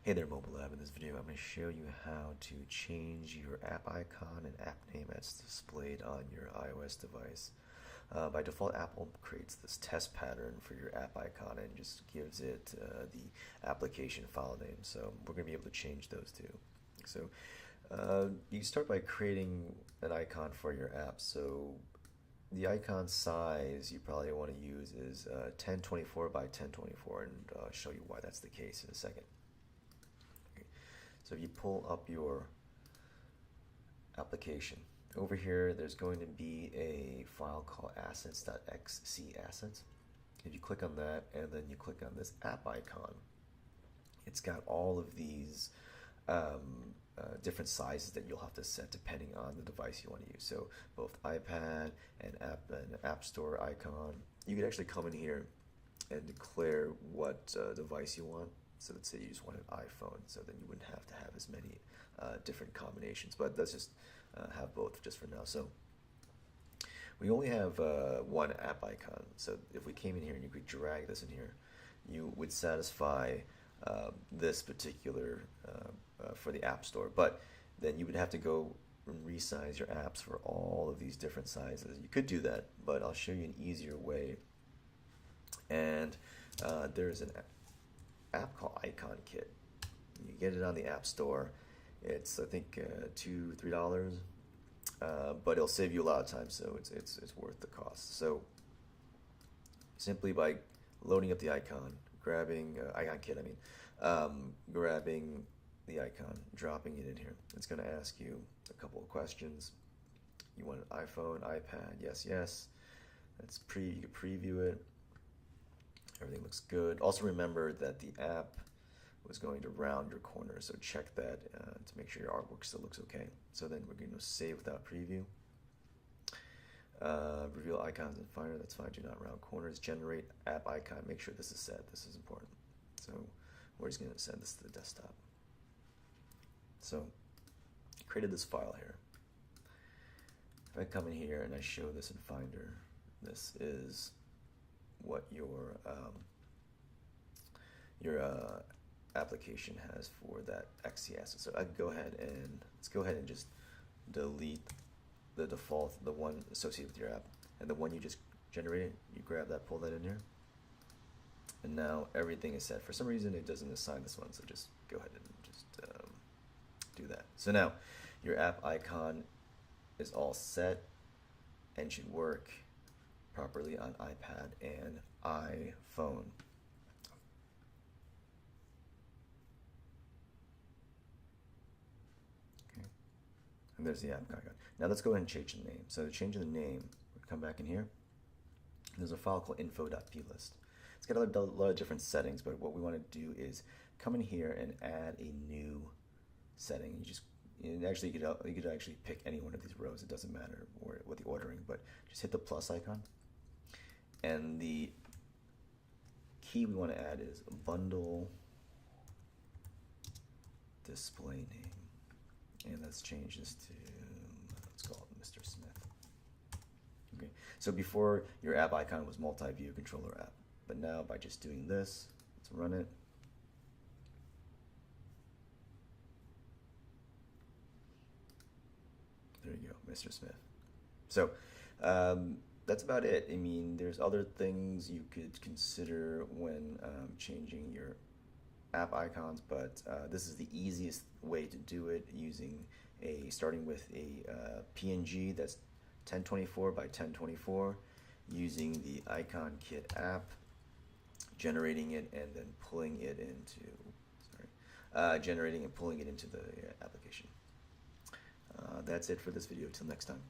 Hey there, Mobile Lab. In this video, I'm going to show you how to change your app icon and app name as displayed on your iOS device. By default, Apple creates this test pattern for your app icon and just gives it the application file name. So we're going to be able to change those two. So you start by creating an icon for your app. So the icon size you probably want to use is 1024 by 1024, and I'll show you why that's the case in a second. So if you pull up your application, over here there's going to be a file called assets.xc assets. If you click on that and then you click on this app icon, it's got all of these different sizes that you'll have to set depending on the device you want to use. So both iPad and App Store icon. You could actually come in here and declare what device you want. So let's say you just want an iPhone, so then you wouldn't have to have as many different combinations. But let's just have both just for now. So we only have one app icon. So if we came in here and you could drag this in here, you would satisfy this particular for the App Store. But then you would have to go and resize your apps for all of these different sizes. You could do that, but I'll show you an easier way. And there's an app called Icon Kit. You get it on the App Store. It's I think $2-3, but it'll save you a lot of time, so it's worth the cost. So simply by loading up the icon, grabbing Icon Kit, grabbing the icon, dropping it in here. It's going to ask you a couple of questions. You want an iPhone, iPad? Yes, yes. You can preview it. Everything looks good. Also remember that the app was going to round your corners, so check that to make sure your artwork still looks okay. So then we're going to save without preview. Reveal icons in Finder, that's fine, do not round corners. Generate app icon, make sure this is set, this is important. So we're just going to send this to the desktop. So created this file here. If I come in here and I show this in Finder, this is what your application has for that XC asset. So I can go ahead and just delete the default, the one associated with your app, and the one you just generated. You grab that, pull that in here, and now everything is set. For some reason, it doesn't assign this one, so just go ahead and just do that. So now your app icon is all set and should work properly on iPad and iPhone. Okay. And there's the app icon. Now let's go ahead and change the name. So to change the name, we'll come back in here. There's a file called info.plist. It's got a lot of different settings, but what we want to do is come in here and add a new setting. You could actually pick any one of these rows. It doesn't matter what the ordering, but just hit the plus icon. And the key we want to add is bundle display name. And let's change this to, let's call it Mr. Smith. Okay. So before, your app icon was multi-view controller app. But now by just doing this, let's run it. There you go, Mr. Smith. So that's about it. I mean, there's other things you could consider when changing your app icons, but this is the easiest way to do it, starting with a PNG that's 1024 by 1024, using the Icon Kit app, generating it and then pulling it into the application. That's it for this video. Till next time.